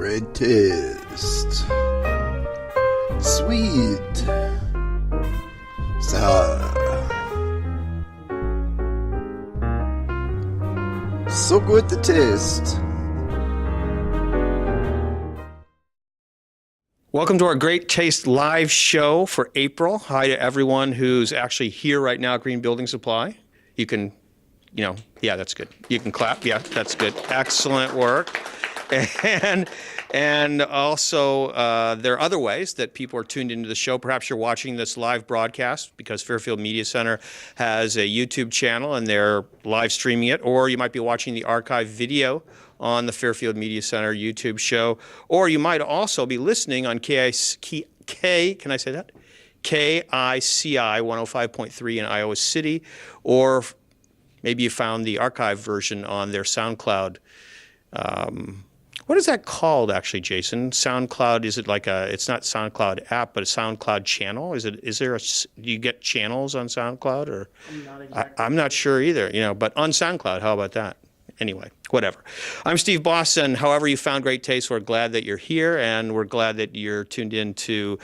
Great taste. Sweet. Sour. So good to taste. Welcome to our Great Taste live show for April. Hi to everyone who's actually here right now at Green Building Supply. You can, yeah, that's good. You can clap. Yeah, that's good. Excellent work. And also, there are other ways that people are tuned into the show. Perhaps you're watching this live broadcast because Fairfield Media Center has a YouTube channel and they're live streaming it, or you might be watching the archive video on the Fairfield Media Center YouTube show, or you might also be listening on can I say that? KICI 105.3 in Iowa City, or maybe you found the archive version on their SoundCloud. What is that called, actually, Jason? SoundCloud, is it like it's not SoundCloud app, but a SoundCloud channel? Do you get channels on SoundCloud? Or I'm not sure either, but on SoundCloud, how about that? Anyway, whatever. I'm Steve Boss, and however you found Great Taste, we're glad that you're here, and we're glad that you're tuned in to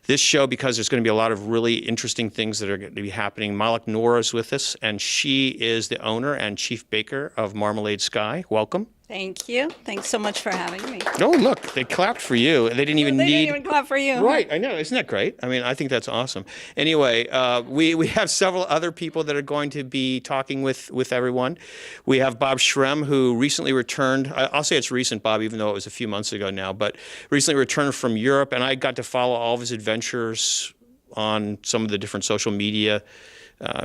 this show because there's going to be a lot of really interesting things that are going to be happening. Malak Nour is with us, and she is the owner and chief baker of Marmalade Sky. Welcome. Thank you. Thanks so much for having me. Oh, look, they clapped for you. They didn't even clap for you. Right, I know. Isn't that great? I mean, I think that's awesome. Anyway, we have several other people that are going to be talking with everyone. We have Bob Schrem, who recently returned. I'll say it's recent, Bob, even though it was a few months ago now, but recently returned from Europe, and I got to follow all of his adventures on some of the different social media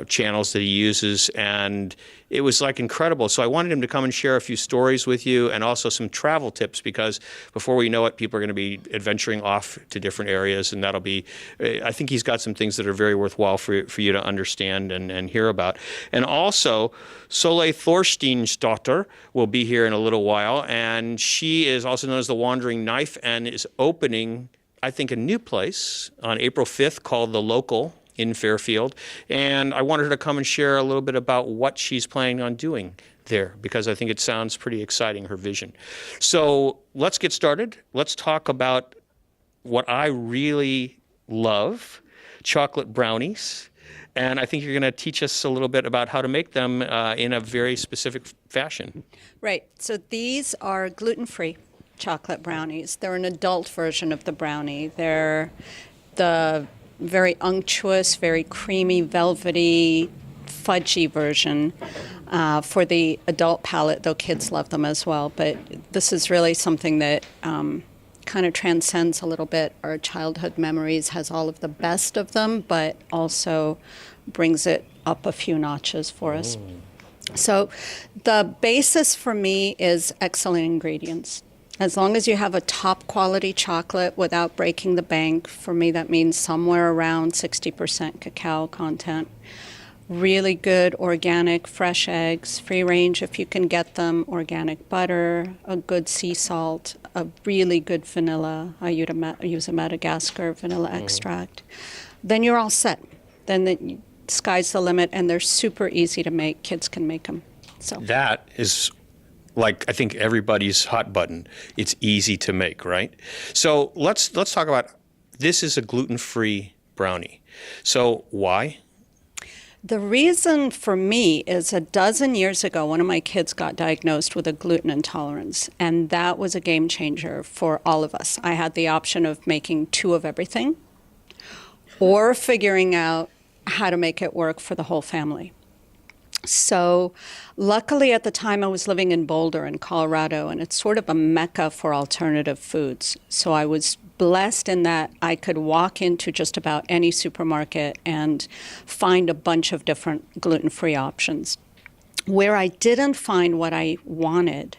channels that he uses, and it was like incredible. So I wanted him to come and share a few stories with you and also some travel tips, because before we know it, people are going to be adventuring off to different areas, and that'll be, I think he's got some things that are very worthwhile for you to understand and hear about. And also, Soleil Thorstein's daughter will be here in a little while, and she is also known as the Wandering Knife and is opening, I think, a new place on April 5th called The Local in Fairfield, and I wanted her to come and share a little bit about what she's planning on doing there, because I think it sounds pretty exciting, her vision. So let's get started. Let's talk about what I really love, chocolate brownies, and I think you're going to teach us a little bit about how to make them in a very specific fashion. Right. So these are gluten-free chocolate brownies. They're an adult version of the brownie. They're the very unctuous, very creamy, velvety, fudgy version for the adult palate, though kids love them as well. But this is really something that kind of transcends a little bit our childhood memories, has all of the best of them, but also brings it up a few notches for us. So the basis for me is excellent ingredients. As long as you have a top quality chocolate without breaking the bank, for me that means somewhere around 60% cacao content. Really good organic fresh eggs, free range if you can get them, organic butter, a good sea salt, a really good vanilla. I use a Madagascar vanilla extract. Then you're all set. Then the sky's the limit, and they're super easy to make. Kids can make them. So that is, like, I think everybody's hot button. It's easy to make, right? So let's talk about, this is a gluten-free brownie. So why? The reason for me is a dozen years ago, one of my kids got diagnosed with a gluten intolerance, and that was a game changer for all of us. I had the option of making 2 of everything or figuring out how to make it work for the whole family. So luckily at the time I was living in Boulder in Colorado, and it's sort of a mecca for alternative foods. So I was blessed in that I could walk into just about any supermarket and find a bunch of different gluten-free options. Where I didn't find what I wanted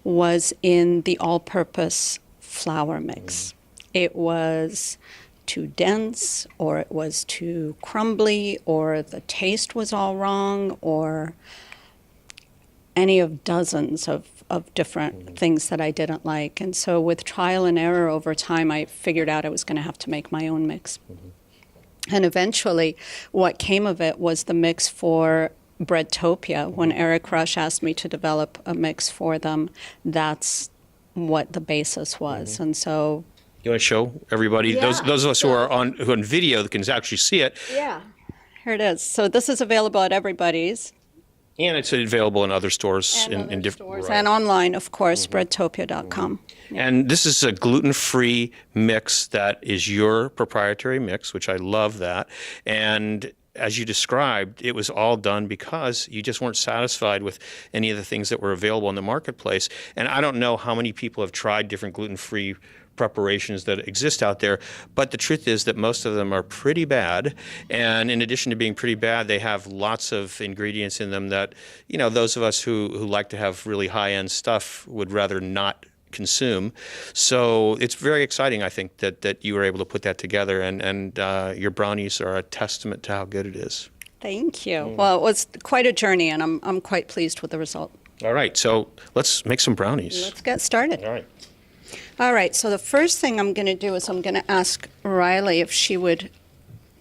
was in the all-purpose flour mix. It was too dense, or it was too crumbly, or the taste was all wrong, or any of dozens of different things that I didn't like. And so with trial and error over time, I figured out I was going to have to make my own mix. And eventually, what came of it was the mix for Breadtopia. When Eric Rush asked me to develop a mix for them, that's what the basis was. And so You want to show everybody, those of us who are on video that can actually see it. yeah, here it is. So this is available at everybody's. And it's available in other stores. And in different stores. And online, of course, breadtopia.com. And this is a gluten-free mix that is your proprietary mix, which I love that. And as you described, it was all done because you just weren't satisfied with any of the things that were available in the marketplace. And I don't know how many people have tried different gluten-free preparations that exist out there, but the truth is that most of them are pretty bad. And in addition to being pretty bad, they have lots of ingredients in them that, those of us who like to have really high-end stuff would rather not consume. So it's very exciting, I think, that you were able to put that together, and your brownies are a testament to how good it is. Thank you. Well, it was quite a journey, and I'm quite pleased with the result. All right, so let's make some brownies. Let's get started. All right. All right, so the first thing I'm going to do is I'm going to ask Riley if she would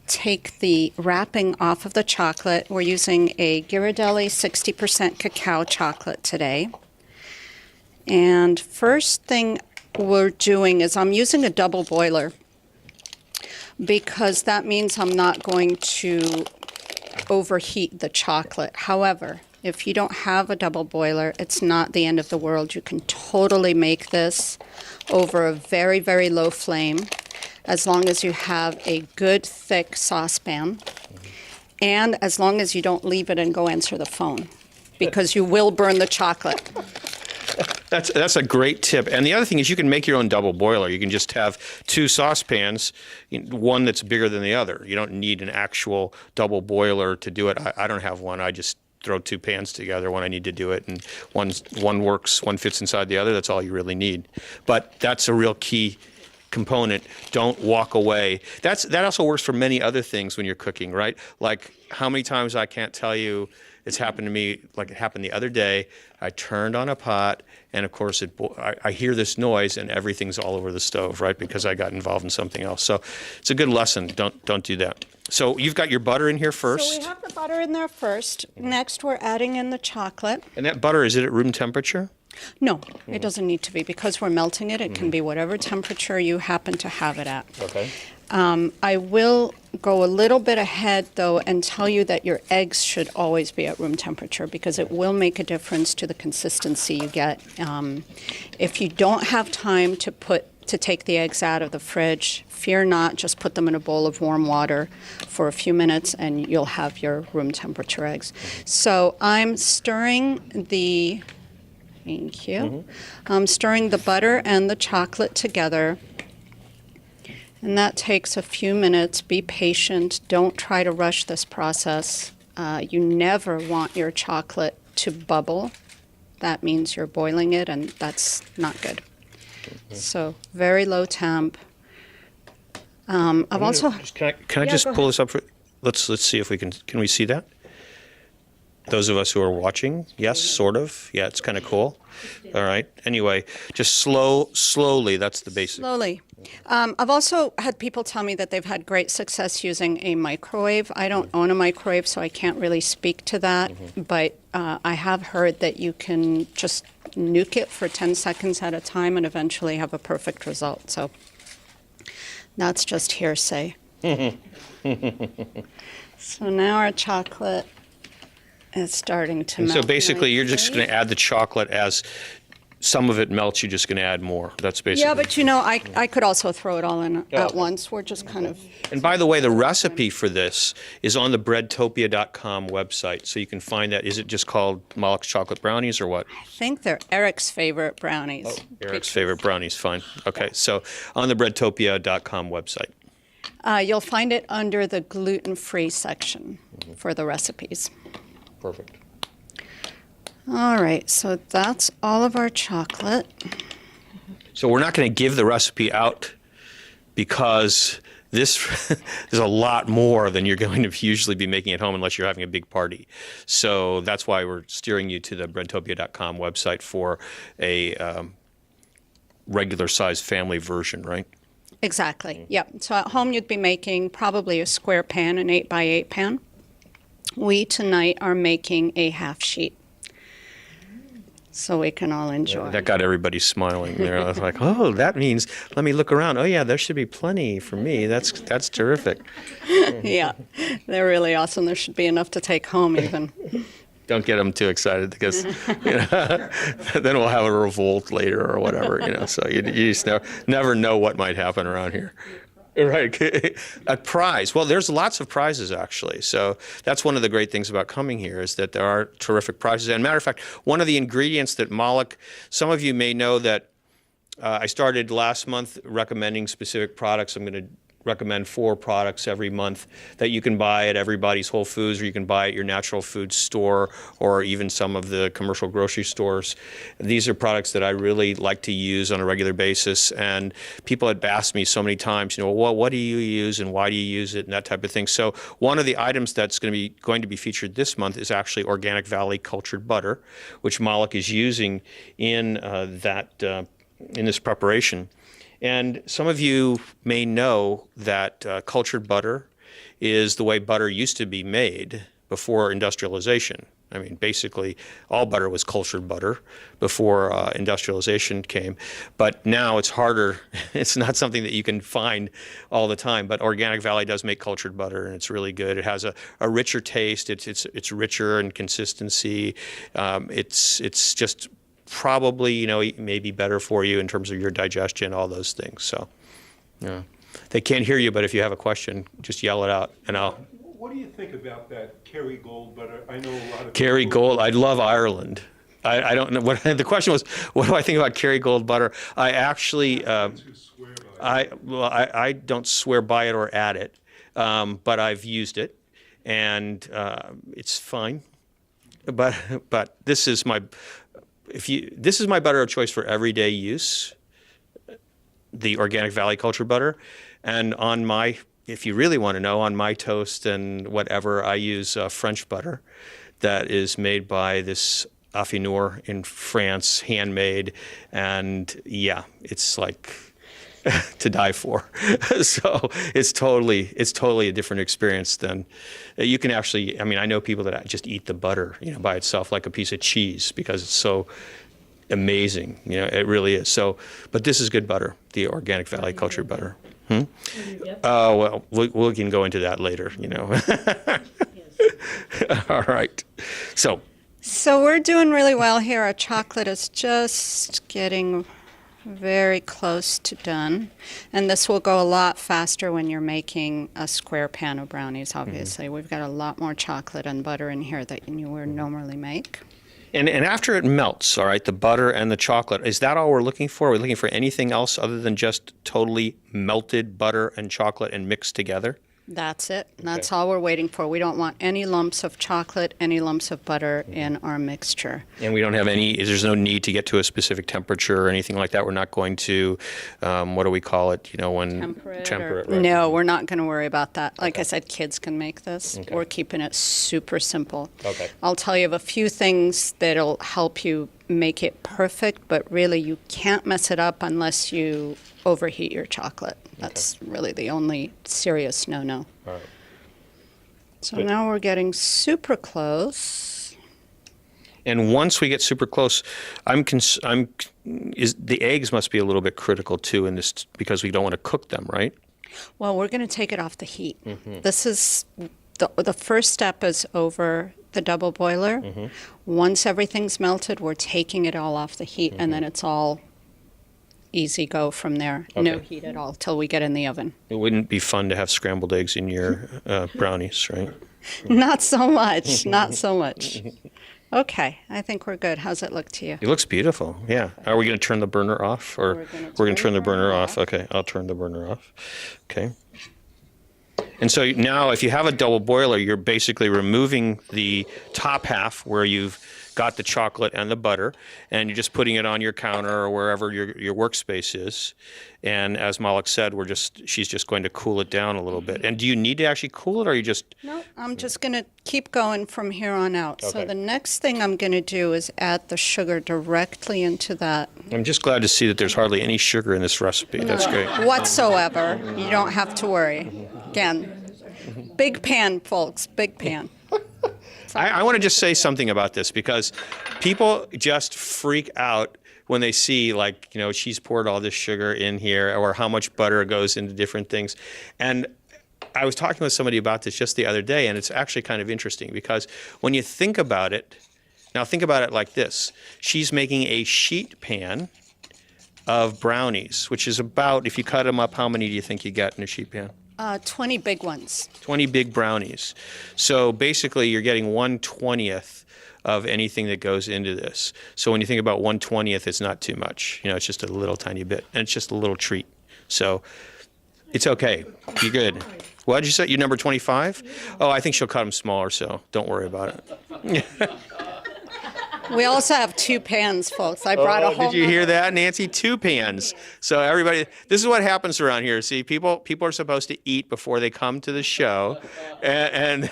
take the wrapping off of the chocolate. We're using a Ghirardelli 60% cacao chocolate today. And first thing we're doing is I'm using a double boiler because that means I'm not going to overheat the chocolate. However, if you don't have a double boiler, it's not the end of the world. You can totally make this over a very, very low flame as long as you have a good thick saucepan and as long as you don't leave it and go answer the phone because you will burn the chocolate. That's a great tip. And the other thing is you can make your own double boiler. You can just have two saucepans, one that's bigger than the other. You don't need an actual double boiler to do it. I don't have one. I just throw two pans together when I need to do it, and one works, one fits inside the other. That's all you really need. But that's a real key component. Don't walk away. That also works for many other things when you're cooking, right? Like how many times I can't tell you. It's happened to me, like it happened the other day. I turned on a pot, and of course, I hear this noise, and everything's all over the stove, right? Because I got involved in something else. So it's a good lesson. Don't do that. So you've got your butter in here first. So we have the butter in there first. Next, we're adding in the chocolate. And that butter, is it at room temperature? No, it doesn't need to be. Because we're melting it, it can be whatever temperature you happen to have it at. Okay. I will go a little bit ahead, though, and tell you that your eggs should always be at room temperature because it will make a difference to the consistency you get. If you don't have time to take the eggs out of the fridge, fear not, just put them in a bowl of warm water for a few minutes and you'll have your room temperature eggs. So I'm stirring the, thank you, I'm stirring the butter and the chocolate together. And that takes a few minutes. Be patient. Don't try to rush this process. You never want your chocolate to bubble. That means you're boiling it, and that's not good. So very low temp. I've also. Can I just pull this up? Let's see if we can we see that? Those of us who are watching, yes, sort of. Yeah, it's kind of cool. All right. Anyway, just slowly. That's the basic. Slowly. I've also had people tell me that they've had great success using a microwave. I don't own a microwave, so I can't really speak to that. But I have heard that you can just nuke it for 10 seconds at a time and eventually have a perfect result. So that's just hearsay. So now our chocolate is starting to melt. So basically, you're just going to add the chocolate as some of it melts. You're just going to add more. That's basically. Yeah, but I could also throw it all in at once. We're just kind of. And by the way, the recipe for this is on the breadtopia.com website, so you can find that. Is it just called Malak's Chocolate Brownies or what? I think they're Eric's favorite brownies. Oh, Eric's favorite brownies. Fine. Okay, so on the breadtopia.com website. You'll find it under the gluten-free section for the recipes. Perfect. All right, so that's all of our chocolate. So we're not going to give the recipe out because this is a lot more than you're going to usually be making at home unless you're having a big party. So that's why we're steering you to the breadtopia.com website for a regular-sized family version, right? Exactly, yep. So at home you'd be making probably a square pan, an 8x8 pan. We tonight are making a half sheet. so we can all enjoy. That got everybody smiling there. I was like, oh, that means, let me look around. Oh, yeah, there should be plenty for me. That's terrific. Yeah, they're really awesome. There should be enough to take home even. Don't get them too excited because then we'll have a revolt later or whatever, So you just never know what might happen around here. Right. A prize. Well, there's lots of prizes, actually. So that's one of the great things about coming here is that there are terrific prizes. And matter of fact, one of the ingredients that Malak, some of you may know that I started last month recommending specific products. I'm going to recommend 4 products every month that you can buy at Everybody's Whole Foods, or you can buy at your natural food store, or even some of the commercial grocery stores. These are products that I really like to use on a regular basis, and people had asked me so many times, well, what do you use and why do you use it and that type of thing. So one of the items that's going to be featured this month is actually Organic Valley cultured butter, which Malak is using in in this preparation. And some of you may know that cultured butter is the way butter used to be made before industrialization. I mean, basically, all butter was cultured butter before industrialization came. But now it's harder. It's not something that you can find all the time. But Organic Valley does make cultured butter, and it's really good. It has a richer taste. It's richer in consistency. It's just probably, maybe better for you in terms of your digestion, all those things. So, they can't hear you, but if you have a question, just yell it out, and I'll. What do you think about that Kerrygold butter? I know a lot of Kerrygold. I love Ireland. I don't know what the question was. What do I think about Kerrygold butter? I actually, I don't swear by it or at it, but I've used it, and it's fine. But this is my. This is my butter of choice for everyday use, the Organic Valley cultured butter, and if you really want to know, on my toast and whatever, I use French butter that is made by this Nour in France, handmade, and yeah, it's like to die for. So it's totally a different experience than you can actually. I mean, I know people that just eat the butter, by itself like a piece of cheese because it's so amazing. It really is. So, but this is good butter, the Organic Valley cultured butter. Well, we can go into that later. All right. So we're doing really well here. Our chocolate is just getting very close to done. And this will go a lot faster when you're making a square pan of brownies, obviously. Mm-hmm. We've got a lot more chocolate and butter in here than you would normally make. And after it melts, all right, the butter and the chocolate, is that all we're looking for? Are we looking for anything else other than just totally melted butter and chocolate and mixed together? That's it. That's all we're waiting for. We don't want any lumps of chocolate, any lumps of butter in our mixture. And we don't have there's no need to get to a specific temperature or anything like that. We're not going to, what do we call it, when... Temperate. Right? No, we're not going to worry about that. Like I said, kids can make this. Okay. We're keeping it super simple. Okay. I'll tell you of a few things that'll help you make it perfect, but really you can't mess it up unless you overheat your chocolate. That's really the only serious no-no. All right. So now we're getting super close. And once we get super close, the eggs must be a little bit critical too in this because we don't want to cook them, right? Well, we're going to take it off the heat. Mm-hmm. This is the first step is over the double boiler. Mm-hmm. Once everything's melted, we're taking it all off the heat, and then it's all easy go from there. Okay. No heat at all till we get in the oven. It wouldn't be fun to have scrambled eggs in your brownies, right? Not so much. Not so much. Okay, I think we're good. How's it look to you? It looks beautiful. Yeah. Are we going to turn the burner off, or we're going to turn the burner off? Okay, I'll turn the burner off. Okay. And so now, if you have a double boiler, you're basically removing the top half where you've got the chocolate and the butter, and you're just putting it on your counter or wherever your workspace is. And as Malak said, she's just going to cool it down a little bit. And do you need to actually cool it, or you just? No, I'm just going to keep going from here on out. Okay. So the next thing I'm going to do is add the sugar directly into that. I'm just glad to see that there's hardly any sugar in this recipe. That's great. Whatsoever. You don't have to worry. Again, big pan, folks, big pan. I want to just say something about this because people just freak out when they see, like, you know, she's poured all this sugar in here or how much butter goes into different things. And I was talking with somebody about this just the other day, and it's actually kind of interesting because when you think about it, now think about it like this. She's making a sheet pan of brownies, which is about, if you cut them up, how many do you think you get in a sheet pan? 20 big ones. 20 big brownies. So basically you're getting 1/20th of anything that goes into this. So when you think about 1/20th, it's not too much. You know, it's just a little tiny bit, and it's just a little treat. So it's okay. You're good. What did you say? You're number 25? Oh, I think she'll cut them smaller, so don't worry about it. We also have 2 pans, folks. I brought a whole. Did you hear that, Nancy? 2 pans. So everybody, this is what happens around here. See, people are supposed to eat before they come to the show, and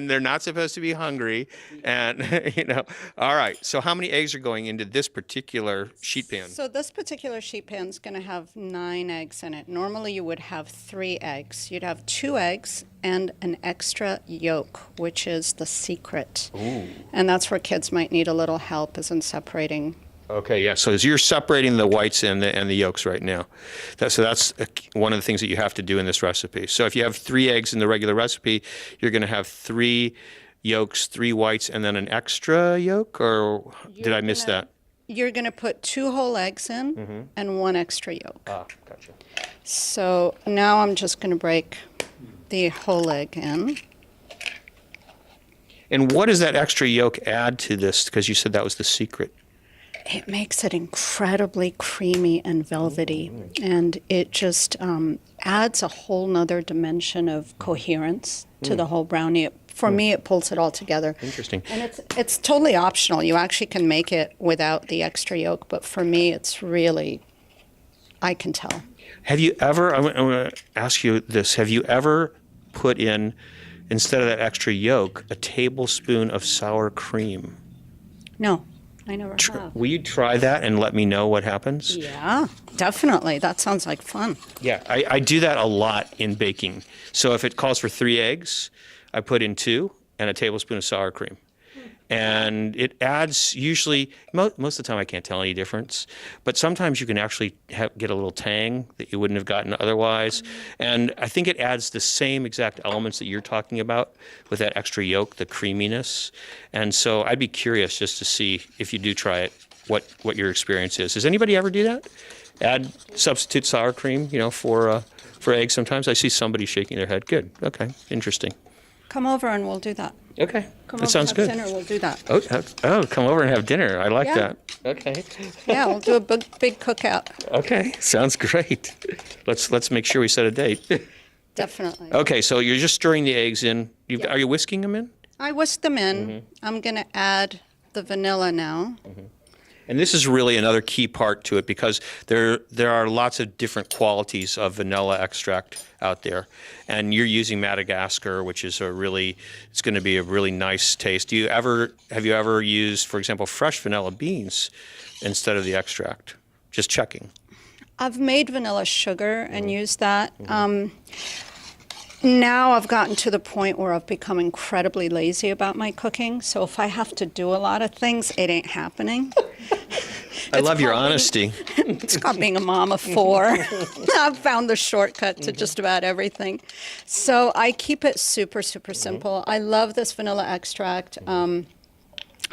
they're not supposed to be hungry. And you know, all right. So how many eggs are going into this particular sheet pan? So this particular sheet pan is going to have 9 eggs in it. Normally you would have 3 eggs. You'd have 2 eggs and an extra yolk, which is the secret. Ooh. And that's where kids might need a little help, is in separating. Okay, yeah. So you're separating the whites and the yolks right now. So that's one of the things that you have to do in this recipe. So if you have 3 eggs in the regular recipe, you're going to have 3 yolks, 3 whites, and then an extra yolk, or did I miss that? You're going to put 2 whole eggs in and 1 extra yolk. Ah, gotcha. So now I'm just going to break the whole egg in. And what does that extra yolk add to this? Because you said that was the secret. It makes it incredibly creamy and velvety, and it just adds a whole nother dimension of coherence to the whole brownie. For me, it pulls it all together. Interesting. And it's totally optional. You actually can make it without the extra yolk, but for me, it's really, I can tell. Have you ever, I'm going to ask you this, have you ever put in, instead of that extra yolk, a tablespoon of sour cream? No, I never have. Will you try that and let me know what happens? Yeah, definitely. That sounds like fun. Yeah, I do that a lot in baking. So if it calls for 3 eggs, I put in 2 and a tablespoon of sour cream. And it adds, usually, most of the time I can't tell any difference, but sometimes you can actually get a little tang that you wouldn't have gotten otherwise. And I think it adds the same exact elements that you're talking about with that extra yolk, the creaminess. And so I'd be curious just to see, if you do try it, what your experience is. Does anybody ever do that? Substitute sour cream, you know, for eggs sometimes? I see somebody shaking their head. Good. Okay. Interesting. Come over and we'll do that. Okay. Come that over sounds and have good. dinner, we'll do that. Oh, come over and have dinner. I like Yeah. that. Okay. Yeah, we'll do a big cookout. Okay. Sounds great. Let's make sure we set a date. Definitely. Okay, so you're just stirring the eggs in. Are you whisking them in? I whisk them in. I'm going to add the vanilla now. And this is really another key part to it because there are lots of different qualities of vanilla extract out there. And you're using Madagascar, which is it's going to be a really nice taste. Have you ever used, for example, fresh vanilla beans instead of the extract? Just checking. I've made vanilla sugar and used that. Now I've gotten to the point where I've become incredibly lazy about my cooking. So if I have to do a lot of things, it ain't happening. I love your honesty. It's called being a mom of 4. I've found the shortcut to just about everything. So I keep it super, super simple. I love this vanilla extract.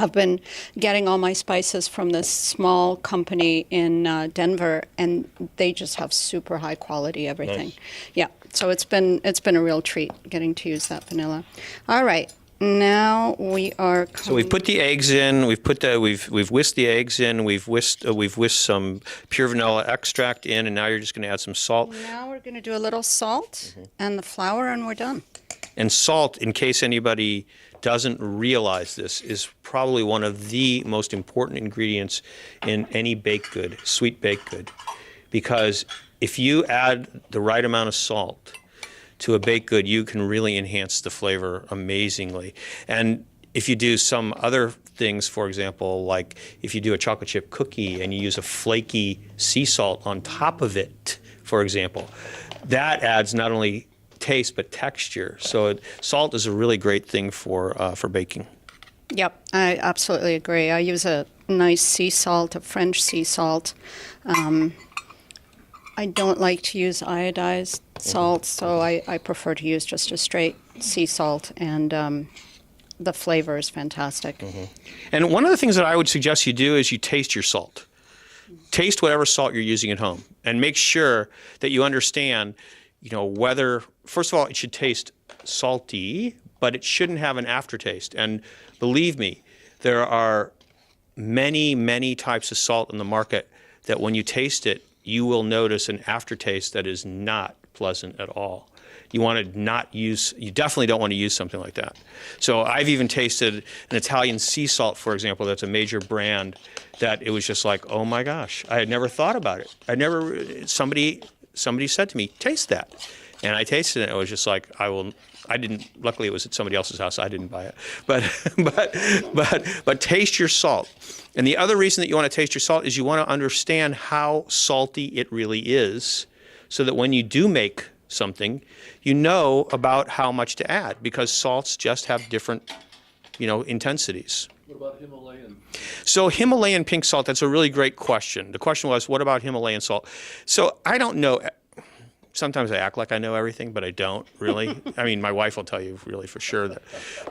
I've been getting all my spices from this small company in Denver, and they just have super high quality everything. Nice. Yeah, so it's been a real treat getting to use that vanilla. All right, now we are. So we've put the eggs in. We've whisked the eggs in. We've whisked some pure vanilla extract in, and now you're just going to add some salt. Now we're going to do a little salt and the flour, and we're done. And salt, in case anybody doesn't realize this, is probably one of the most important ingredients in any baked good, sweet baked good. Because if you add the right amount of salt to a baked good, you can really enhance the flavor amazingly. And if you do some other things, for example, like if you do a chocolate chip cookie and you use a flaky sea salt on top of it, for example, that adds not only taste but texture. So salt is a really great thing for baking. Yep, I absolutely agree. I use a nice sea salt, a French sea salt. I don't like to use iodized salt, so I prefer to use just a straight sea salt, and the flavor is fantastic. And one of the things that I would suggest you do is you taste your salt. Taste whatever salt you're using at home, and make sure that you understand, whether, first of all, it should taste salty, but it shouldn't have an aftertaste. And believe me, there are many, many types of salt in the market that when you taste it, you will notice an aftertaste that is not pleasant at all. You definitely don't want to use something like that. So I've even tasted an Italian sea salt, for example, that's a major brand, that it was just like, oh my gosh, I had never thought about it. Somebody said to me, taste that. And I tasted it, and it was just like, luckily it was at somebody else's house, I didn't buy it. But taste your salt. And the other reason that you want to taste your salt is you want to understand how salty it really is, so that when you do make something, you know about how much to add, because salts just have different, intensities. What about Himalayan? So Himalayan pink salt, that's a really great question. The question was, what about Himalayan salt? So I don't know. Sometimes I act like I know everything, but I don't really. I mean, my wife will tell you really for sure that.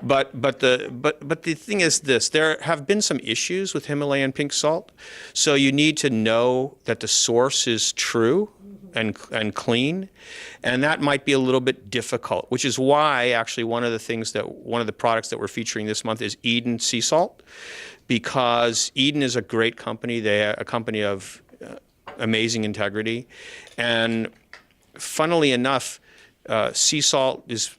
But the thing is this: there have been some issues with Himalayan pink salt, so you need to know that the source is true and clean, and that might be a little bit difficult. Which is why actually one of the products that we're featuring this month is Eden Sea Salt, because Eden is a great company. They're a company of amazing integrity, and funnily enough, sea salt is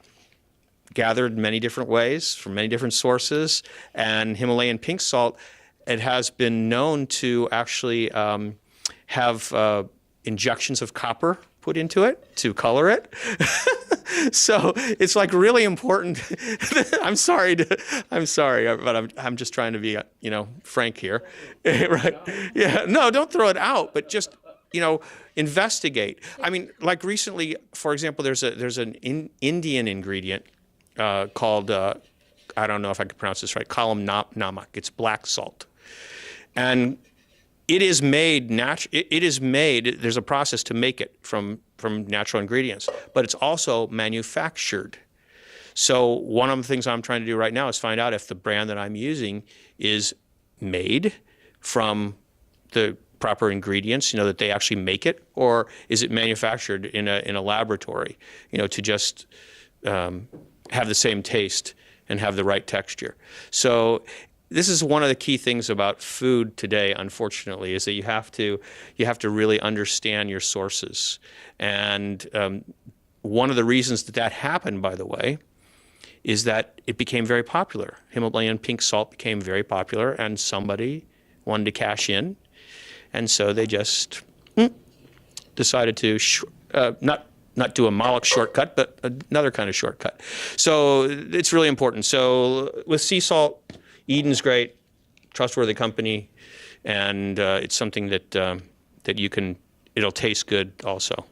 gathered in many different ways from many different sources, and Himalayan pink salt, it has been known to actually have injections of copper put into it to color it. So it's like really important. I'm sorry, but I'm just trying to be frank here, right? Yeah, no, don't throw it out, but just investigate. I mean, like recently, for example, there's an Indian ingredient called I don't know if I can pronounce this right, kalam namak. It's black salt, and it is made there's a process to make it from natural ingredients, but it's also manufactured. So one of the things I'm trying to do right now is find out if the brand that I'm using is made from the proper ingredients, that they actually make it, or is it manufactured in a laboratory, to just have the same taste and have the right texture. So this is one of the key things about food today, unfortunately, is that you have to really understand your sources. And one of the reasons that happened, by the way, is that it became very popular. Himalayan pink salt became very popular, and somebody wanted to cash in. And so they just decided to not do a Malak shortcut, but another kind of shortcut. So it's really important. So with sea salt, Eden's great, trustworthy company, and it's something that it'll taste good also. All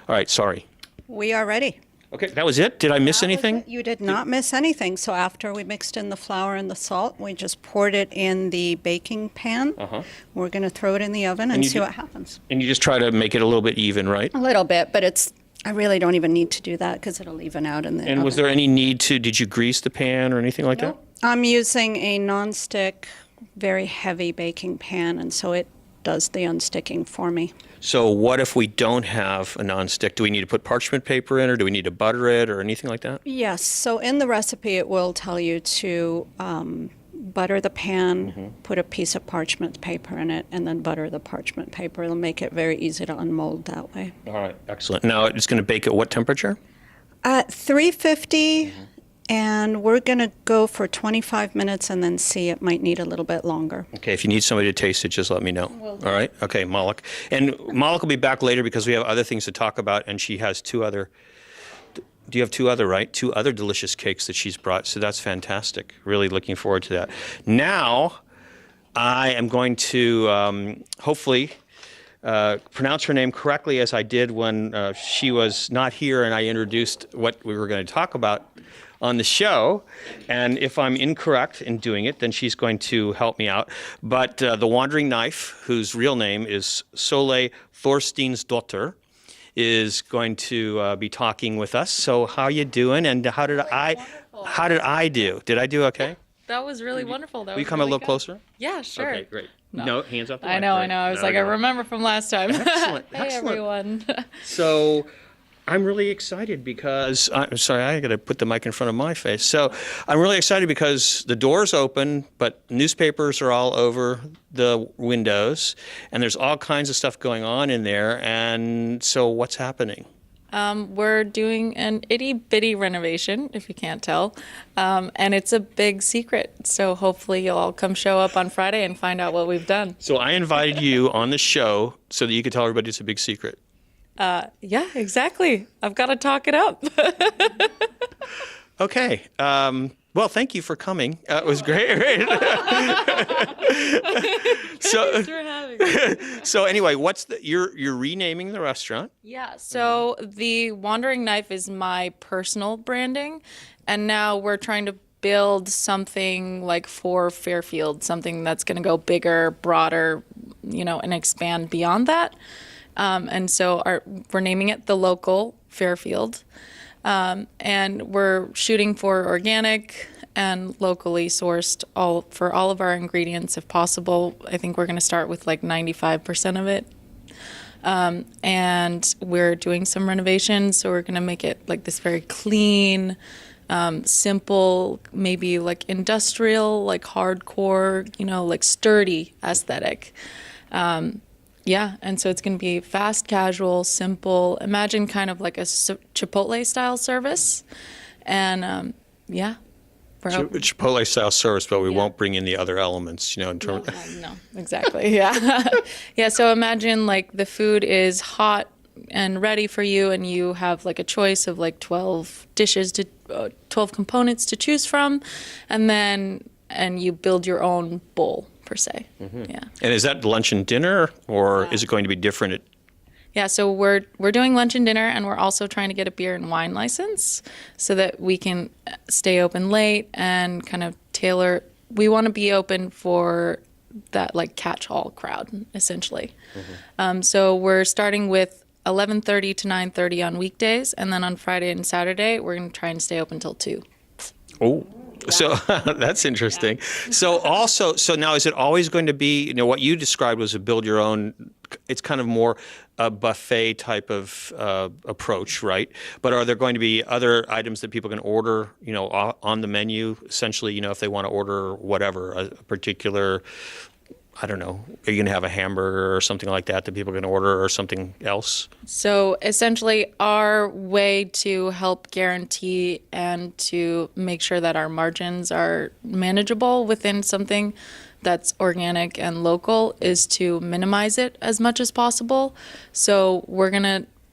right, sorry. We are ready. Okay, that was it? Did I miss anything? You did not miss anything. So after we mixed in the flour and the salt, we just poured it in the baking pan. We're going to throw it in the oven and see what happens. And you just try to make it a little bit even, right? A little bit, but I really don't even need to do that because it'll even out in the oven. And was there any need did you grease the pan or anything like that? I'm using a nonstick, very heavy baking pan, and so it does the unsticking for me. So what if we don't have a nonstick? Do we need to put parchment paper in, or do we need to butter it or anything like that? Yes. So in the recipe, it will tell you to butter the pan, put a piece of parchment paper in it, and then butter the parchment paper. It'll make it very easy to unmold that way. All right. Excellent. Now, it's going to bake at what temperature? At 350. And we're going to go for 25 minutes and then see. It might need a little bit longer. Okay, if you need somebody to taste it, just let me know. All right? Okay, Malak. And Malak will be back later because we have other things to talk about, and she has two other delicious cakes that she's brought, so that's fantastic. Really looking forward to that. Now, I am going to hopefully pronounce her name correctly, as I did when she was not here and I introduced what we were going to talk about on the show. And if I'm incorrect in doing it, then she's going to help me out. But the Wandering Knife, whose real name is Solé Thorsteinsdottir, is going to be talking with us. So how you doing? And how did I do? Did I do okay? That was really wonderful. That Will you was come really a little good. closer? Yeah, sure. Okay, great. No, hands up. I know. I was like, I remember from last time. Excellent. Hey, Excellent. everyone. So I'm really excited because, I'm sorry, I got to put the mic in front of my face. So I'm really excited because the door's open, but newspapers are all over the windows, and there's all kinds of stuff going on in there. And so what's happening? We're doing an itty-bitty renovation, if you can't tell, and it's a big secret. So hopefully you'll all come show up on Friday and find out what we've done. So I invited you on the show so that you could tell everybody it's a big secret. Yeah, exactly. I've got to talk it up. Okay. Well, thank you for coming. It was great. Thanks for having me. So anyway, you're renaming the restaurant? Yeah, so the Wandering Knife is my personal branding, and now we're trying to build something like for Fairfield, something that's going to go bigger, broader, and expand beyond that. And so we're naming it The Local Fairfield. And we're shooting for organic and locally sourced for all of our ingredients if possible. I think we're going to start with like 95% of it. And we're doing some renovations, so we're going to make it like this very clean, simple, maybe like industrial, like hardcore, like sturdy aesthetic. Yeah, and so it's going to be fast, casual, simple. Imagine kind of like a Chipotle style service, and yeah, Chipotle style service, but we won't bring in the other elements, in terms. No, exactly. Yeah, yeah. So imagine like the food is hot and ready for you, and you have like a choice of like 12 dishes 12 components to choose from, and you build your own bowl. Per se. Mm-hmm. Yeah. And is that lunch and dinner, or is it going to be different? Yeah, so we're doing lunch and dinner, and we're also trying to get a beer and wine license so that we can stay open late and kind of tailor. We want to be open for that like catch-all crowd, essentially. Mm-hmm. So we're starting with 11:30 to 9:30 on weekdays, and then on Friday and Saturday we're going to try and stay open till 2. Oh. So that's interesting. Yeah. So now is it always going to be, what you described was a build your own, it's kind of more a buffet type of approach, right? But are there going to be other items that people can order, on the menu, essentially, if they want to order whatever, a particular, I don't know, are you going to have a hamburger or something like that people can order, or something else? So essentially our way to help guarantee and to make sure that our margins are manageable within something that's organic and local is to minimize it as much as possible. So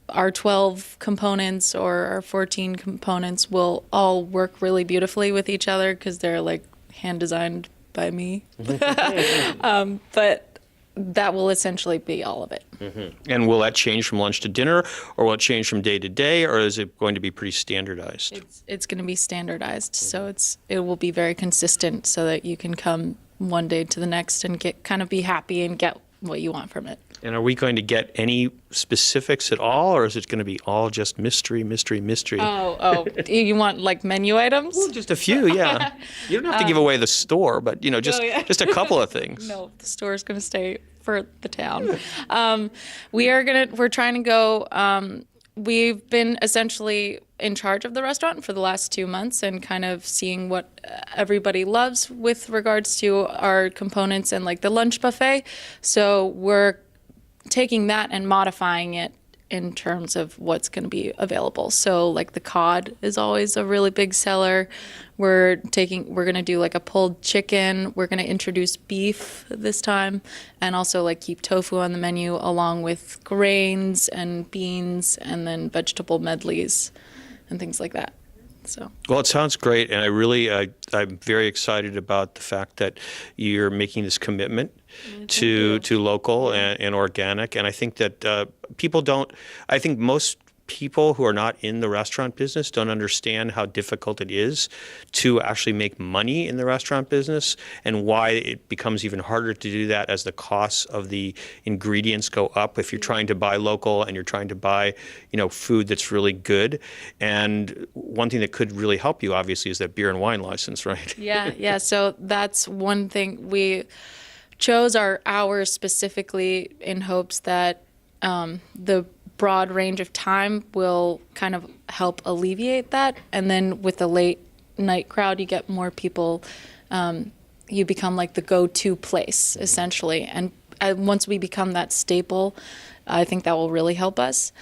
our 12 components or our 14 components will all work really beautifully with each other because they're like hand designed by me. But that will essentially be all of it. Mm-hmm. And will that change from lunch to dinner, or will it change from day to day, or is it going to be pretty standardized? It's going to be standardized, so it will be very consistent so that you can come one day to the next and be happy and get what you want from it. And are we going to get any specifics at all, or is it going to be all just mystery? Oh, you want like menu items? Well, just a few, yeah. You don't have to give away the store, but just a couple of things. No, the store is going to stay for the town. We're trying to go. We've been essentially in charge of the restaurant for the last 2 months and kind of seeing what everybody loves with regards to our components and like the lunch buffet. So we're taking that and modifying it in terms of what's going to be available. So like the cod is always a really big seller. We're going to do like a pulled chicken. We're going to introduce beef this time, and also like keep tofu on the menu along with grains and beans and then vegetable medleys and things like that. So. Well, it sounds great, and I'm very excited about the fact that you're making this commitment to local and organic. And I think that people don't. I think most people who are not in the restaurant business don't understand how difficult it is to actually make money in the restaurant business, and why it becomes even harder to do that as the costs of the ingredients go up if you're trying to buy local and you're trying to buy, food that's really good. And one thing that could really help you, obviously, is that beer and wine license, right? Yeah. So that's one thing. We chose our hours specifically in hopes that the broad range of time will kind of help alleviate that. And then with the late night crowd, you get more people, you become like the go-to place, essentially. And once we become that staple, I think that will really help us.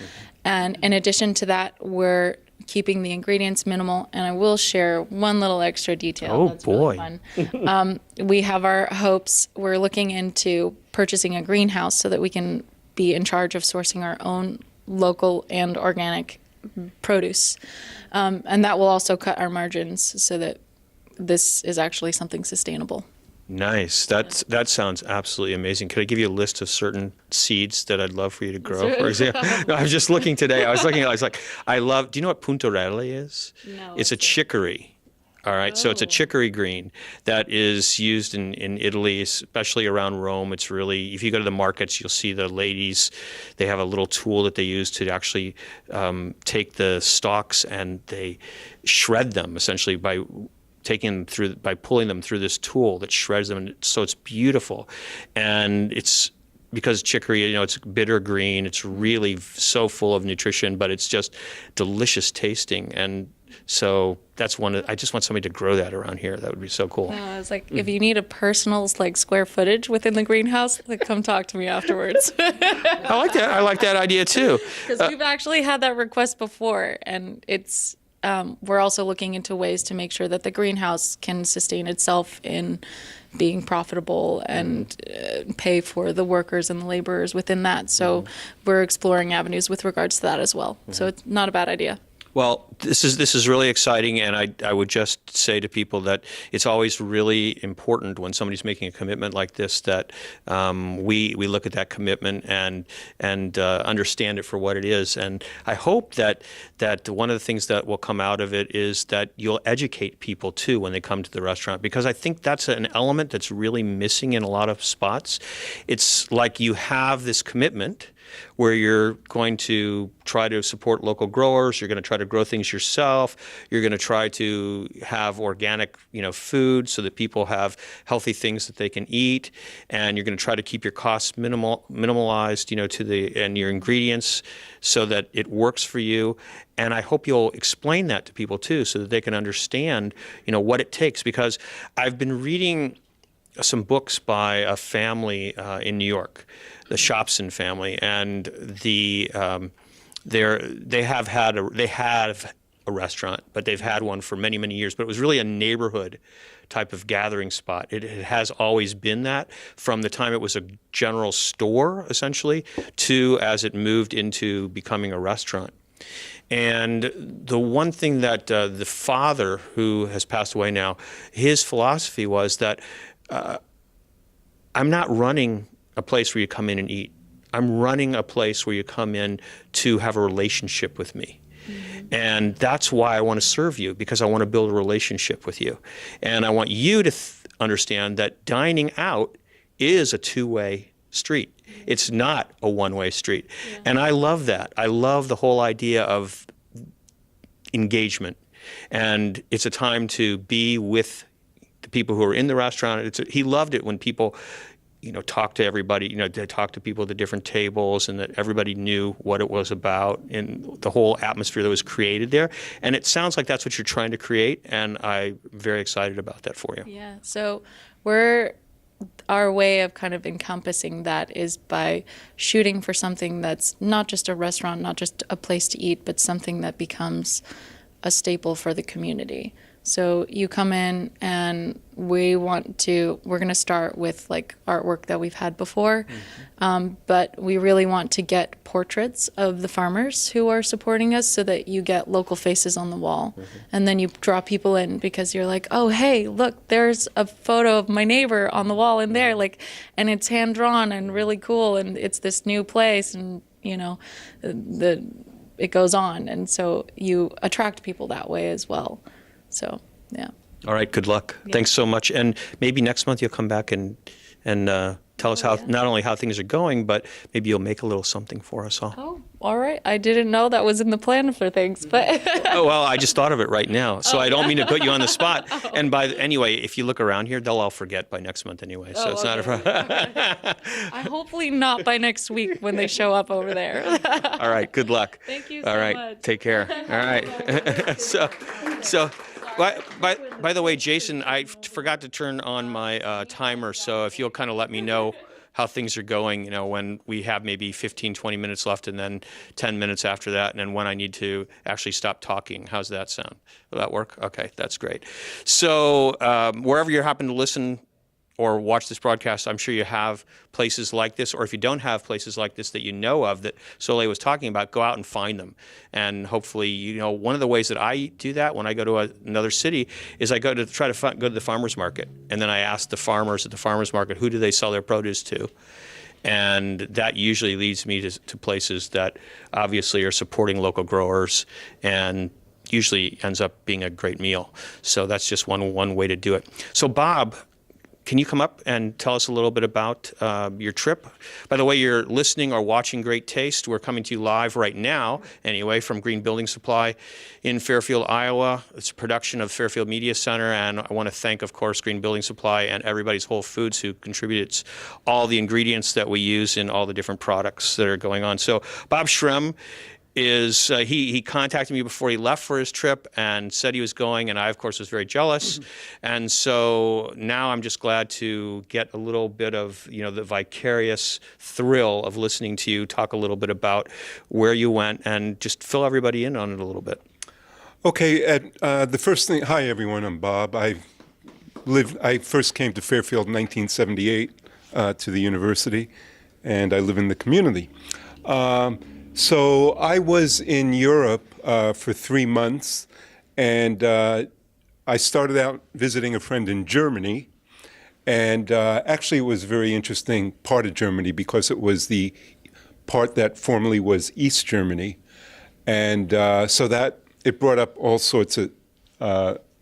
And in addition to that, we're keeping the ingredients minimal. And I will share one little extra detail. Oh, that's boy. Really fun. We have our hopes. We're looking into purchasing a greenhouse so that we can be in charge of sourcing our own local and organic produce. And that will also cut our margins so that this is actually something sustainable. Nice. That sounds absolutely amazing. Could I give you a list of certain seeds that I'd love for you to grow, for example? No, I was just looking today. I was like, do you know what puntorelle is? No. It's a chicory. All right, so it's a chicory green that is used in Italy, especially around Rome. It's really, if you go to the markets, you'll see the ladies, they have a little tool that they use to actually take the stalks and they shred them essentially by pulling them through this tool that shreds them. And so it's beautiful. And it's, because chicory, it's bitter green, it's really so full of nutrition, but it's just delicious tasting. And so that's I just want somebody to grow that around here. That would be so cool. I was like, if you need a personal square footage within the greenhouse, come talk to me afterwards. I like that. I like that idea too. Because we've actually had that request before, and it's we're also looking into ways to make sure that the greenhouse can sustain itself in being profitable and pay for the workers and the laborers within that. So we're exploring avenues with regards to that as well. So it's not a bad idea. Well, this is really exciting, and I would just say to people that it's always really important when somebody's making a commitment like this that we look at that commitment and understand it for what it is. And I hope that one of the things that will come out of it is that you'll educate people too when they come to the restaurant, because I think that's an element that's really missing in a lot of spots. It's like you have this commitment where you're going to try to support local growers, you're going to try to grow things yourself, you're going to try to have organic, food so that people have healthy things that they can eat, and you're going to try to keep your costs minimalized, and your ingredients so that it works for you. And I hope you'll explain that to people too, so that they can understand, what it takes. Because I've been reading some books by a family in New York, the Shopson family, and they have a restaurant, but they've had one for many, many years. But it was really a neighborhood type of gathering spot. It has always been that, from the time it was a general store, essentially, to as it moved into becoming a restaurant. And the one thing that the father, who has passed away now, his philosophy was that I'm not running a place where you come in and eat. I'm running a place where you come in to have a relationship with me. And that's why I want to serve you, because I want to build a relationship with you. And I want you to understand that dining out is a two-way street. It's not a one-way street. Yeah. And I love that. I love the whole idea of engagement. And it's a time to be with the people who are in the restaurant. He loved it when people, talk to everybody, they talk to people at the different tables, and that everybody knew what it was about and the whole atmosphere that was created there. And it sounds like that's what you're trying to create, and I'm very excited about that for you. Yeah, so our way of kind of encompassing that is by shooting for something that's not just a restaurant, not just a place to eat, but something that becomes a staple for the community. So you come in, and we're going to start with artwork that we've had before, but we really want to get portraits of the farmers who are supporting us, so that you get local faces on the wall. And then you draw people in, because you're like, oh, hey, look, there's a photo of my neighbor on the wall in there, and it's hand drawn and really cool, and it's this new place, and the it goes on, and so you attract people that way as well. So yeah. All right, good luck. Thanks so much. And maybe next month you'll come back and tell us how not only how things are going, but maybe you'll make a little something for us all. Oh, all right. I didn't know that was in the plan for things, but Oh, well, I just thought of it right now, so I don't mean to put you on the spot. And anyway, if you look around here, they'll all forget by next month anyway, so it's not a problem. I hopefully not by next week when they show up over there. All right, good luck. Thank you All so right, much. take care. All right. So. By the way, Jason, I forgot to turn on my timer, so if you'll kind of let me know how things are going, when we have maybe 15, 20 minutes left and then 10 minutes after that, and then when I need to actually stop talking. How's that sound? Will that work? Okay, that's great. So wherever you happen to listen or watch this broadcast, I'm sure you have places like this, or if you don't have places like this that you know of that Soleil was talking about, go out and find them. And hopefully, one of the ways that I do that when I go to another city is I go to try to go to the farmer's market. And then I ask the farmers at the farmer's market, who do they sell their produce to? And that usually leads me to places that obviously are supporting local growers and usually ends up being a great meal. So that's just one way to do it. So Bob, can you come up and tell us a little bit about your trip? By the way, you're listening or watching Great Taste. We're coming to you live right now, anyway, from Green Building Supply in Fairfield, Iowa. It's a production of Fairfield Media Center, and I want to thank, of course, Green Building Supply and everybody's Whole Foods who contributes all the ingredients that we use in all the different products that are going on. So Bob Shrem is he contacted me before he left for his trip and said he was going, and I, of course, was very jealous. And so now I'm just glad to get a little bit of, the vicarious thrill of listening to you talk a little bit about where you went and just fill everybody in on it a little bit. Okay, the first thing, hi everyone, I'm Bob. I first came to Fairfield in 1978 to the university, and I live in the community. So I was in Europe for 3 months, and I started out visiting a friend in Germany, and actually it was a very interesting part of Germany because it was the part that formerly was East Germany, and so that it brought up all sorts of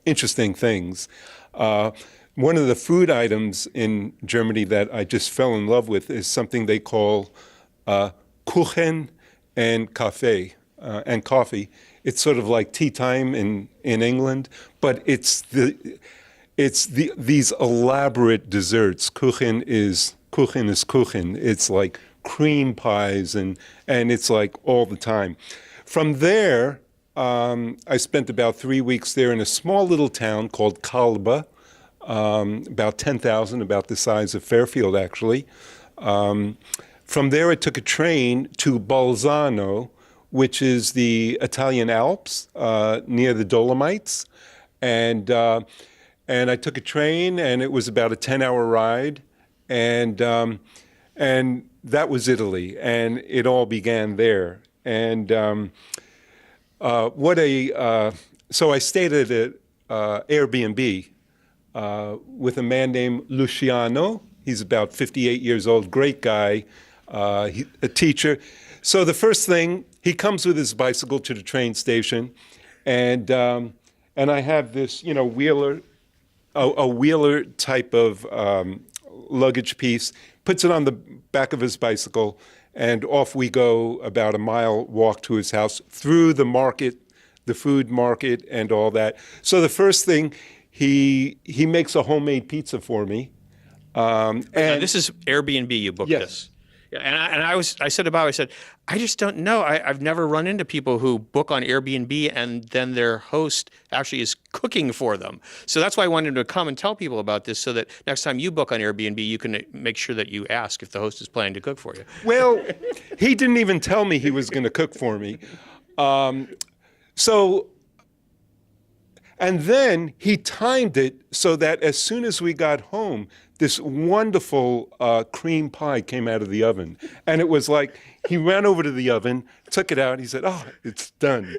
interesting things. One of the food items in Germany that I just fell in love with is something they call Kuchen and coffee. It's sort of like tea time in England, but it's these elaborate desserts. Kuchen is Kuchen. It's like cream pies and it's like all the time. From there, I spent about 3 weeks there in a small little town called Kalba, about 10,000, about the size of Fairfield actually. From there, I took a train to Bolzano, which is the Italian Alps near the Dolomites, and I took a train, and it was about a 10-hour ride, and that was Italy, and it all began there. And so I stayed at an Airbnb with a man named Luciano. He's about 58 years old, great guy. A teacher. So the first thing, he comes with his bicycle to the train station, and I have this, wheeler, a wheeler type of luggage piece, puts it on the back of his bicycle, and off we go about a mile walk to his house through the market, the food market, and all that. So the first thing, he makes a homemade pizza for me. And this is Airbnb. You booked this. Yeah, and I said to Bob, I said, I just don't know. I've never run into people who book on Airbnb and then their host actually is cooking for them. So that's why I wanted to come and tell people about this so that next time you book on Airbnb, you can make sure that you ask if the host is planning to cook for you. Well, he didn't even tell me he was going to cook for me. And then he timed it so that as soon as we got home, this wonderful cream pie came out of the oven. And it was like, he ran over to the oven, took it out, he said, oh, it's done.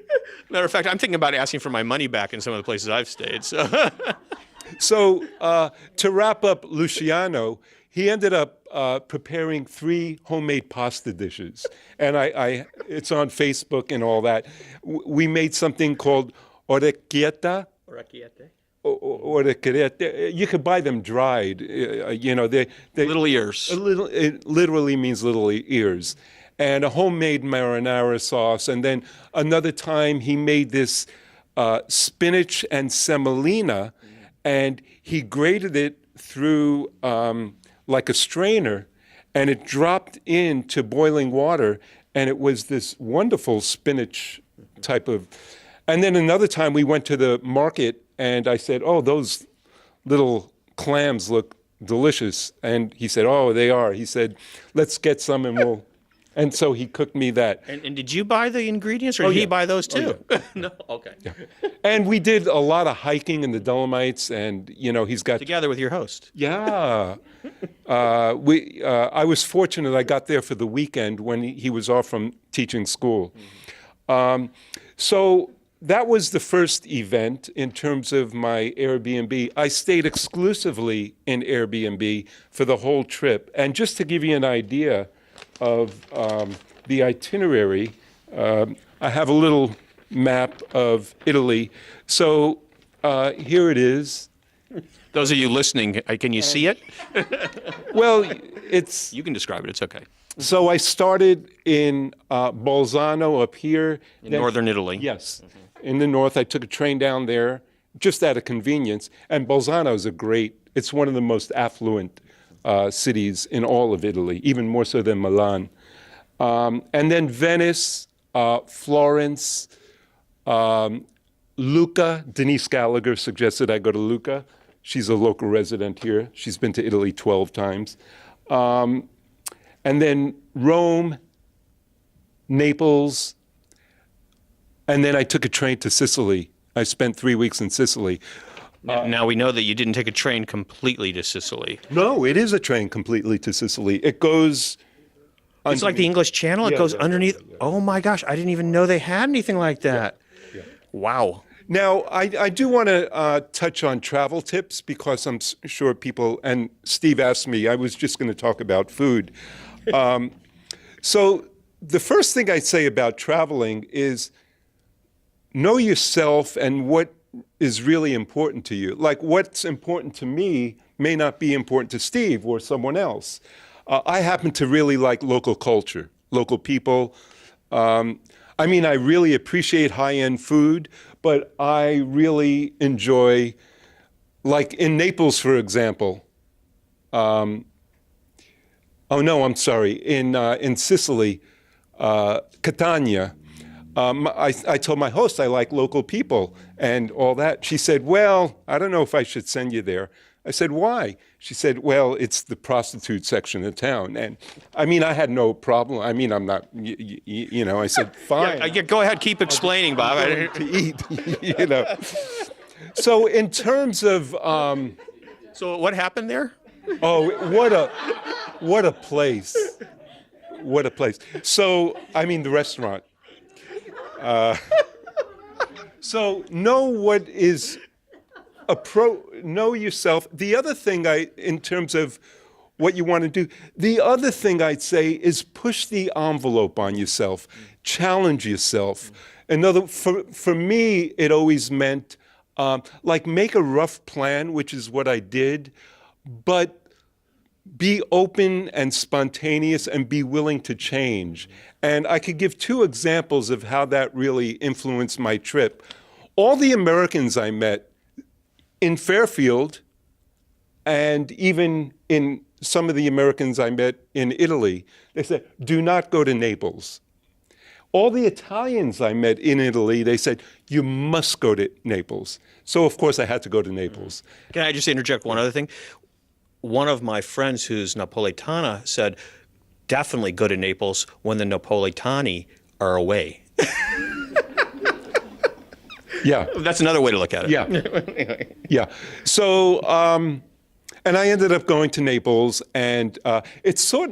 Matter of fact, I'm thinking about asking for my money back in some of the places I've stayed. So, So to wrap up Luciano, he ended up preparing 3 homemade pasta dishes, and it's on Facebook and all that. We made something called orecchietta. Orecchiette. You could buy them dried. They Little ears. It literally means little ears, and a homemade marinara sauce. And then another time he made this spinach and semolina, and he grated it through like a strainer, and it dropped into boiling water, and it was this wonderful spinach type of. And then another time we went to the market, and I said, "Oh, those little clams look delicious." And he said, "Oh, they are." He said, "Let's get some and we'll." And so he cooked me that. And did you buy the ingredients, or did he buy those too? No, okay. Yeah. And we did a lot of hiking in the Dolomites, and he's got. Together with your host. Yeah. I was fortunate. I got there for the weekend when he was off from teaching school. So that was the first event in terms of my Airbnb. I stayed exclusively in Airbnb for the whole trip. And just to give you an idea of the itinerary, I have a little map of Italy. So here it is. Those of you listening, can you see it? Well, it's. You can describe it. It's okay. So I started in Bolzano up here. In northern Italy. Yes. In the north, I took a train down there just out of convenience. And Bolzano is it's one of the most affluent cities in all of Italy, even more so than Milan. And then Venice, Florence, Lucca. Denise Gallagher suggested I go to Lucca. She's a local resident here. She's been to Italy 12 times. And then Rome, Naples, and then I took a train to Sicily. I spent 3 weeks in Sicily. Now we know that you didn't take a train completely to Sicily. No, it is a train completely to Sicily. It goes. It's like the English Channel. It goes underneath. Yeah. Oh my gosh! I didn't even know they had anything like that. Yeah. Wow. Now, I do want to touch on travel tips because I'm sure people, and Steve asked me, I was just going to talk about food. So the first thing I'd say about traveling is know yourself and what is really important to you. Like what's important to me may not be important to Steve or someone else. I happen to really like local culture, local people. I really appreciate high-end food, but I really enjoy, like in Naples, for example. In Sicily, Catania. I told my host I like local people and all that. She said, "Well, I don't know if I should send you there." I said, "Why?" She said, "Well, it's the prostitute section of town." And I had no problem. I'm not, I said, "Fine." Yeah, go ahead, keep explaining, Bob. To eat, So in terms of. So what happened there? Oh, what a place. What a place. So, the restaurant. So know what is know yourself. The other thing in terms of what you want to do, the other thing I'd say is push the envelope on yourself, challenge yourself. For me, it always meant make a rough plan, which is what I did, but be open and spontaneous and be willing to change. And I could give 2 examples of how that really influenced my trip. All the Americans I met in Fairfield, and even in some of the Americans I met in Italy, they said, "Do not go to Naples." All the Italians I met in Italy, they said, "You must go to Naples." So, of course, I had to go to Naples. Can I just interject one other thing? One of my friends who's Napolitana said, definitely go to Naples when the Napolitani are away. Yeah. That's another way to look at it. Yeah. Yeah. So, and I ended up going to Naples, and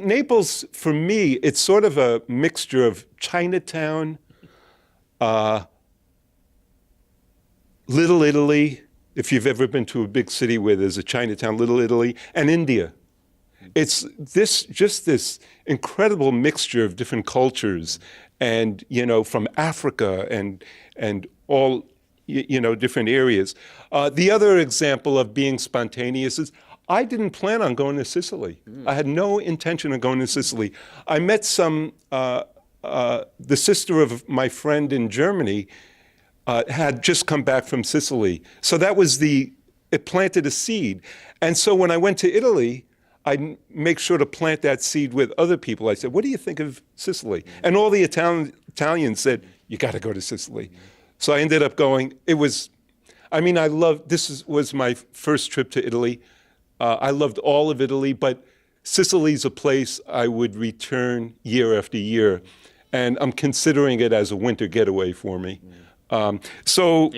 Naples, for me, it's sort of a mixture of Chinatown, Little Italy, if you've ever been to a big city where there's a Chinatown, Little Italy, and India. It's this incredible mixture of different cultures, and from Africa and all different areas. The other example of being spontaneous is I didn't plan on going to Sicily. I had no intention of going to Sicily. I met the sister of my friend in Germany had just come back from Sicily. So it planted a seed. And so when I went to Italy, I make sure to plant that seed with other people. I said, what do you think of Sicily? And all the Italians said, you got to go to Sicily. So I ended up going. Was my first trip to Italy. I loved all of Italy, but Sicily's a place I would return year after year. And I'm considering it as a winter getaway for me. And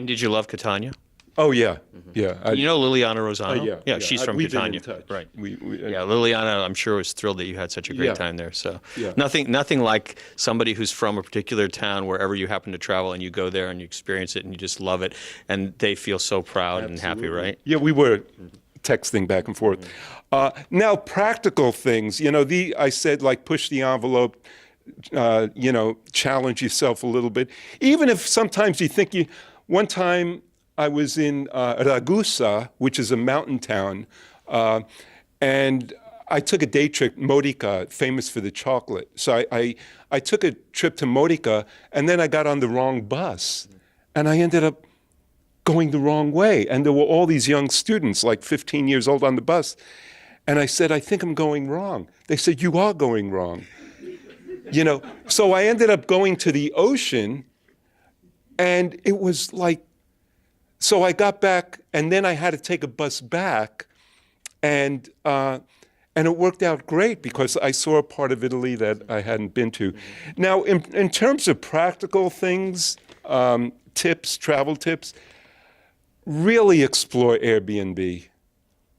did you love Catania? Oh, yeah. Yeah. Liliana Rosano? Yeah. She's from We've Catania. been in touch. Right. Liliana, I'm sure, was thrilled that you had such a great time there. So nothing like somebody who's from a particular town, wherever you happen to travel, and you go there and you experience it and you just love it, and they feel so proud and happy, right? Yeah, we were texting back and forth. Now, practical things, I said, like, push the envelope, challenge yourself a little bit. Even if sometimes you think one time I was in Ragusa, which is a mountain town, and I took a day trip, Modica, famous for the chocolate. So I took a trip to Modica, and then I got on the wrong bus, and I ended up going the wrong way. And there were all these young students, like 15 years old, on the bus. And I said, I think I'm going wrong. They said, you are going wrong. So I ended up going to the ocean, and it was like, so I got back, and then I had to take a bus back, and it worked out great because I saw a part of Italy that I hadn't been to. Now, in terms of practical things, travel tips, really explore Airbnb.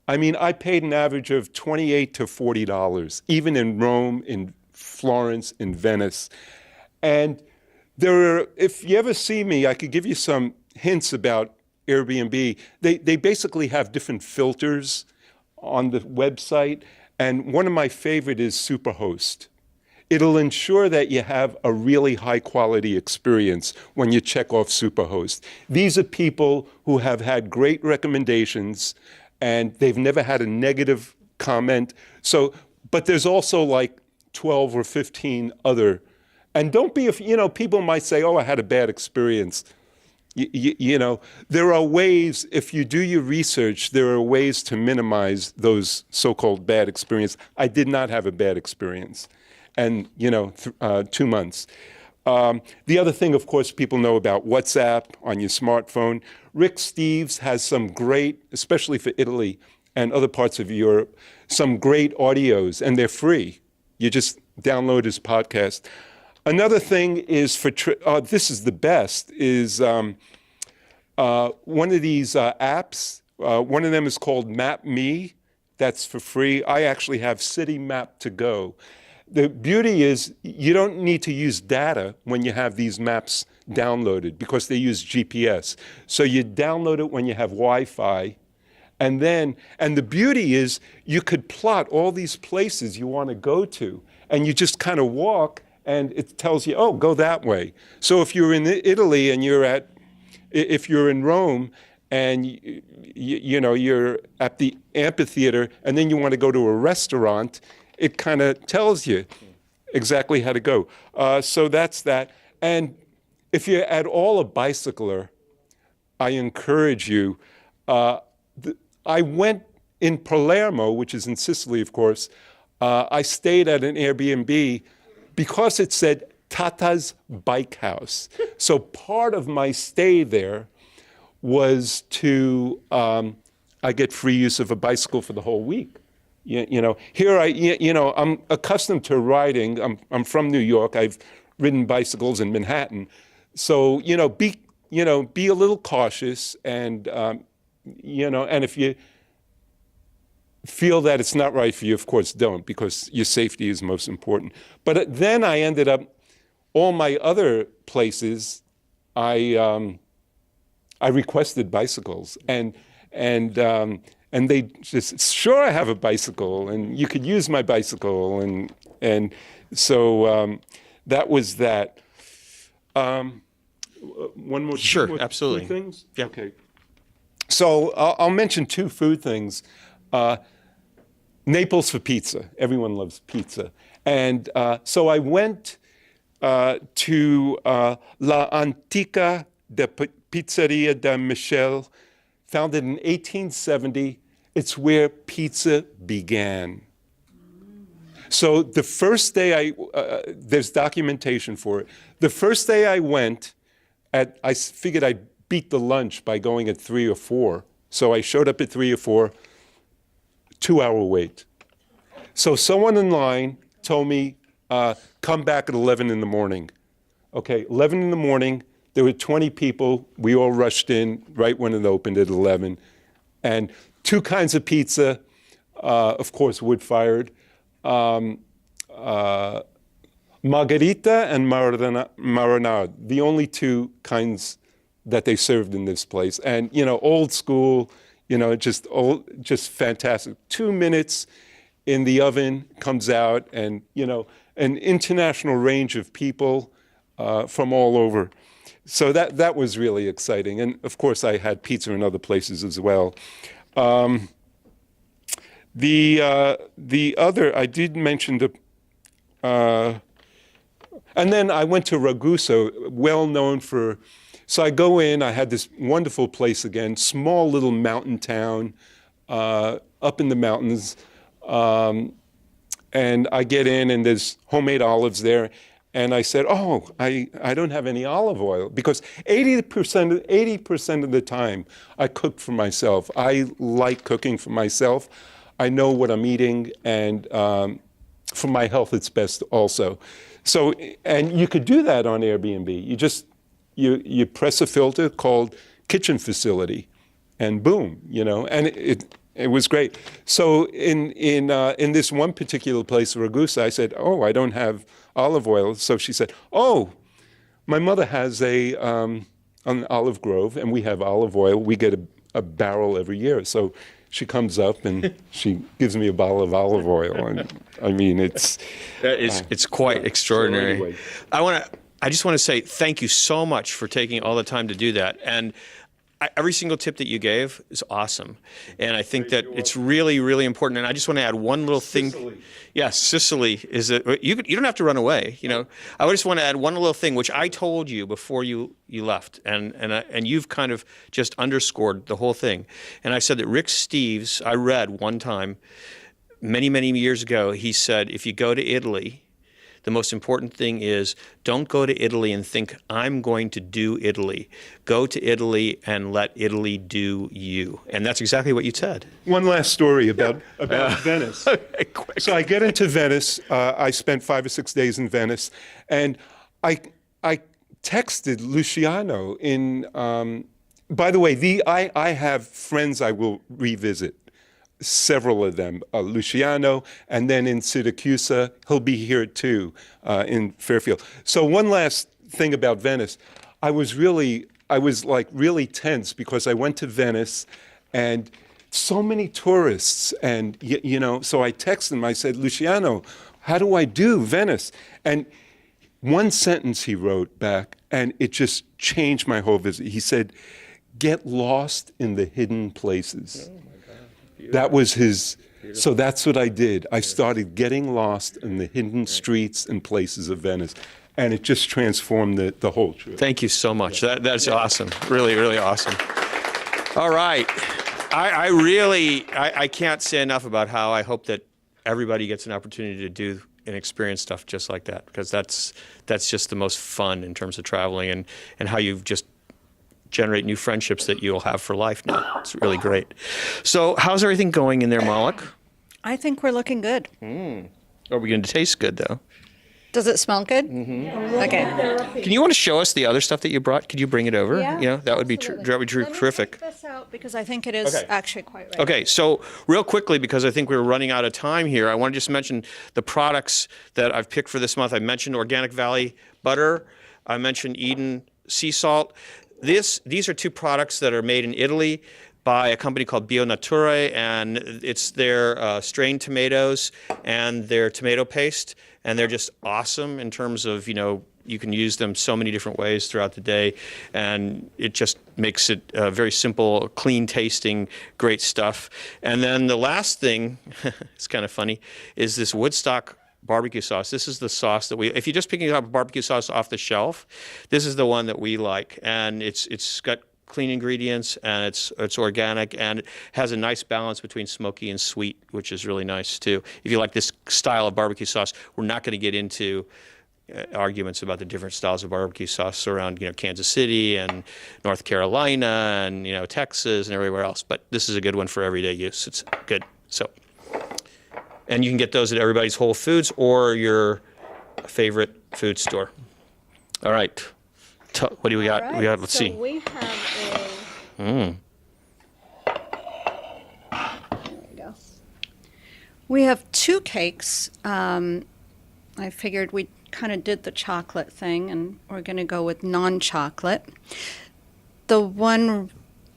I mean, I paid an average of $28 to $40, even in Rome, in Florence, in Venice. And if you ever see me, I could give you some hints about Airbnb. They basically have different filters on the website. And one of my favorite is Superhost. It'll ensure that you have a really high quality experience when you check off Superhost. These are people who have had great recommendations and they've never had a negative comment. But there's also like 12 or 15 other, and don't be, people might say, oh, I had a bad experience. There are ways, if you do your research, there are ways to minimize those so-called bad experiences. I did not have a bad experience. And, 2 months. The other thing, of course, people know about WhatsApp on your smartphone. Rick Steves has some great, especially for Italy and other parts of Europe, some great audios, and they're free. You just download his podcast. Another thing is this is the best, is one of these apps. One of them is called Map Me. That's for free. I actually have City Map to Go. The beauty is you don't need to use data when you have these maps downloaded because they use GPS. So you download it when you have Wi-Fi. And the beauty is you could plot all these places you want to go to, and you just kind of walk, and it tells you, oh, go that way. So if you're in Italy and if you're in Rome and you're at the amphitheater and then you want to go to a restaurant, it kind of tells you exactly how to go. So that's that. And if you're at all a bicycler, I encourage you. I went in Palermo, which is in Sicily, of course. I stayed at an Airbnb because it said Tata's Bike House. So part of my stay there was I get free use of a bicycle for the whole week. Here I'm accustomed to riding. I'm from New York. I've ridden bicycles in Manhattan. So, be a little cautious, and and if you feel that it's not right for you, of course, don't, because your safety is most important. But then I ended up, all my other places, I requested bicycles, and and they just, sure, I have a bicycle, and you could use my bicycle, and so that was that. One more. Sure, two more absolutely. Food things. Yeah. Okay. So I'll mention 2 food things. Naples for pizza. Everyone loves pizza, and so I went to La Antica de Pizzeria de Michel, founded in 1870. It's where pizza began. So the first day there's documentation for it. The first day I went, I figured I'd beat the lunch by going at 3 or 4. So I showed up at 3 or 4, 2-hour wait. So someone in line told me, come back at 11 in the morning. Okay, 11 in the morning, there were 20 people. We all rushed in right when it opened at 11. And 2 kinds of pizza, of course, wood-fired. Margherita and marinara, the only 2 kinds that they served in this place. And, old school, just fantastic. 2 minutes in the oven, comes out, and, an international range of people from all over. So that was really exciting. And, of course, I had pizza in other places as well. The other, I did mention and then I went to Ragusa, well known for, so I go in, I had this wonderful place again, small little mountain town up in the mountains. And I get in and there's homemade olives there. And I said, oh, I don't have any olive oil, because 80% of the time I cook for myself. I like cooking for myself. I know what I'm eating, and for my health it's best also. So, and you could do that on Airbnb. You just, you press a filter called kitchen facility, and boom, and it was great. So in this one particular place, Ragusa, I said, oh, I don't have olive oil. So she said, oh, my mother has an olive grove, and we have olive oil. We get a barrel every year. So she comes up and she gives me a bottle of olive oil. And I mean, it's quite extraordinary. So anyway. I just want to say thank you so much for taking all the time to do that. And every single tip that you gave is awesome. And I think that it's really, really important. And I just want to add one little thing. Sicily. Yes, Sicily is you don't have to run away. I just want to add one little thing, which I told you before you left, and you've kind of just underscored the whole thing. And I said that Rick Steves, I read one time, many, many years ago, he said, if you go to Italy, the most important thing is don't go to Italy and think, I'm going to do Italy. Go to Italy and let Italy do you. And that's exactly what you said. One last story about Venice. Quick. So I get into Venice. I spent 5 or 6 days in Venice. And I texted Luciano in, by the way, I have friends I will revisit. Several of them, Luciano, and then in Syracuse, he'll be here too, in Fairfield. So one last thing about Venice, I was really tense because I went to Venice and so many tourists, and so I texted him, I said, Luciano, how do I do Venice? And one sentence he wrote back, and it just changed my whole visit. He said, get lost in the hidden places. That was his, so that's what I did. I started getting lost in the hidden streets and places of Venice, and it just transformed the whole trip. Thank you so much. That's awesome. Really, really awesome. All right. I can't say enough about how I hope that everybody gets an opportunity to do and experience stuff just like that, because that's just the most fun in terms of traveling, and how you've just generate new friendships that you'll have for life now. It's really great. So how's everything going in there, Malak? I think we're looking good. Are we going to taste good, though? Does it smell good? Mm-hmm. Okay. Can you want to show us the other stuff that you brought? Could you bring it over? Yeah, That would be terrific. Let me take this out because I think it is actually quite right. Okay, so real quickly, because I think we're running out of time here, I want to just mention the products that I've picked for this month. I mentioned Organic Valley butter. I mentioned Eden sea salt. These are two products that are made in Italy. by a company called Bio Nature, and it's their strained tomatoes and their tomato paste, and they're just awesome in terms of, you can use them so many different ways throughout the day, and it just makes it very simple, clean tasting, great stuff. And then the last thing, it's kind of funny, is this Woodstock barbecue sauce. This is the sauce that if you're just picking up barbecue sauce off the shelf, this is the one that we like, and it's got clean ingredients, and it's organic, and it has a nice balance between smoky and sweet, which is really nice too. If you like this style of barbecue sauce, we're not going to get into arguments about the different styles of barbecue sauce around Kansas City and North Carolina and Texas and everywhere else, but this is a good one for everyday use. It's good. So, and you can get those at everybody's Whole Foods or your favorite food store. All right. What do we got? Right, We got. Let's see. We have Mm. There we go. We have 2 cakes. I figured we kind of did the chocolate thing, and we're going to go with non-chocolate. The one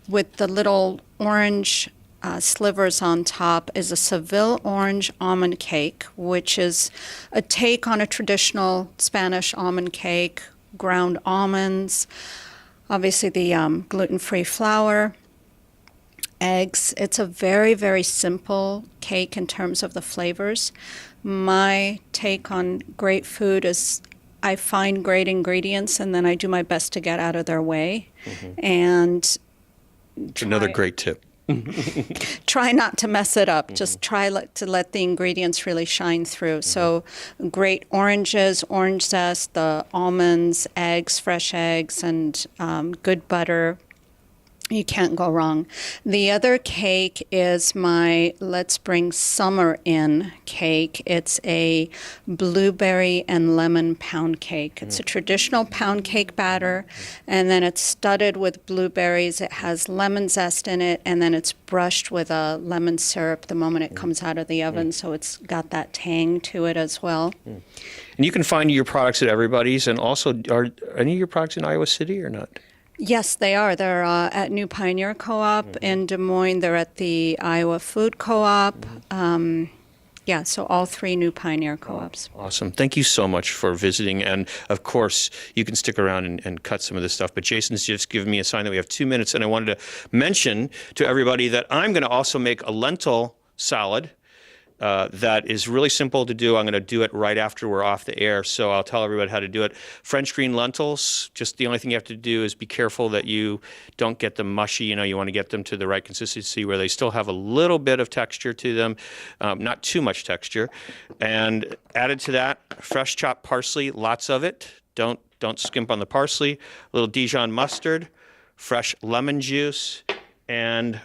with the little orange slivers on top is a Seville orange almond cake, which is a take on a traditional Spanish almond cake, ground almonds, obviously the gluten-free flour, eggs. It's a very, very simple cake in terms of the flavors. My take on great food is I find great ingredients, and then I do my best to get out of their way. And It's another great tip. try not to mess it up. Just try to let the ingredients really shine through. So great oranges, orange zest, the almonds, eggs, fresh eggs, and good butter. You can't go wrong. The other cake is my Let's Bring Summer In cake. It's a blueberry and lemon pound cake. It's a traditional pound cake batter, and then it's studded with blueberries. It has lemon zest in it, and then it's brushed with a lemon syrup the moment it comes out of the oven, so it's got that tang to it as well. And you can find your products at everybody's, and also, are any of your products in Iowa City or not? Yes, they are. They're at New Pioneer Co-op in Des Moines. They're at the Iowa Food Co-op. Yeah, so all 3 New Pioneer Co-ops. Awesome. Thank you so much for visiting. And of course, you can stick around and cut some of this stuff. But Jason's just given me a sign that we have 2 minutes. And I wanted to mention to everybody that I'm going to also make a lentil salad. That is really simple to do. I'm going to do it right after we're off the air, so I'll tell everybody how to do it. French green lentils, just the only thing you have to do is be careful that you don't get them mushy. You want to get them to the right consistency where they still have a little bit of texture to them, not too much texture. And added to that, fresh chopped parsley, lots of it. Don't skimp on the parsley. A little Dijon mustard, fresh lemon juice, and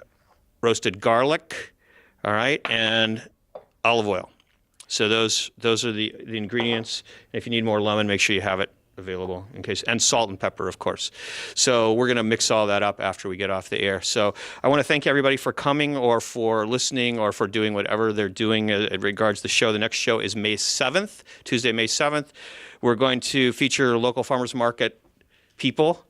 roasted garlic. All right, and olive oil. So those are the ingredients. If you need more lemon, make sure you have it available in case, and salt and pepper, of course. So we're going to mix all that up after we get off the air. So I want to thank everybody for coming or for listening or for doing whatever they're doing in regards to the show. The next show is May 7th, Tuesday, May 7th. We're going to feature local farmers market people.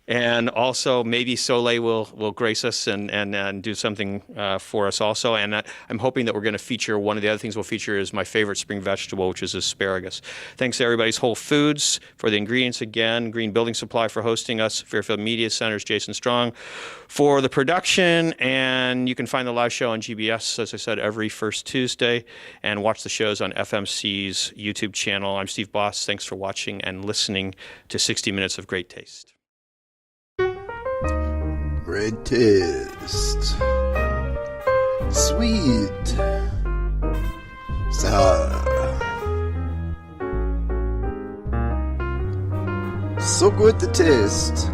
And also, maybe Soleil will grace us and do something for us also. And I'm hoping that we're going to feature, one of the other things we'll feature is my favorite spring vegetable, which is asparagus. Thanks to everybody's Whole Foods for the ingredients again, Green Building Supply for hosting us, Fairfield Media Center's Jason Strong for the production. And you can find the live show on GBS, as I said, every first Tuesday, and watch the shows on FMC's YouTube channel. I'm Steve Boss. Thanks for watching and listening to 60 Minutes of Great Taste. Great taste. Sweet. Sour. So good to taste.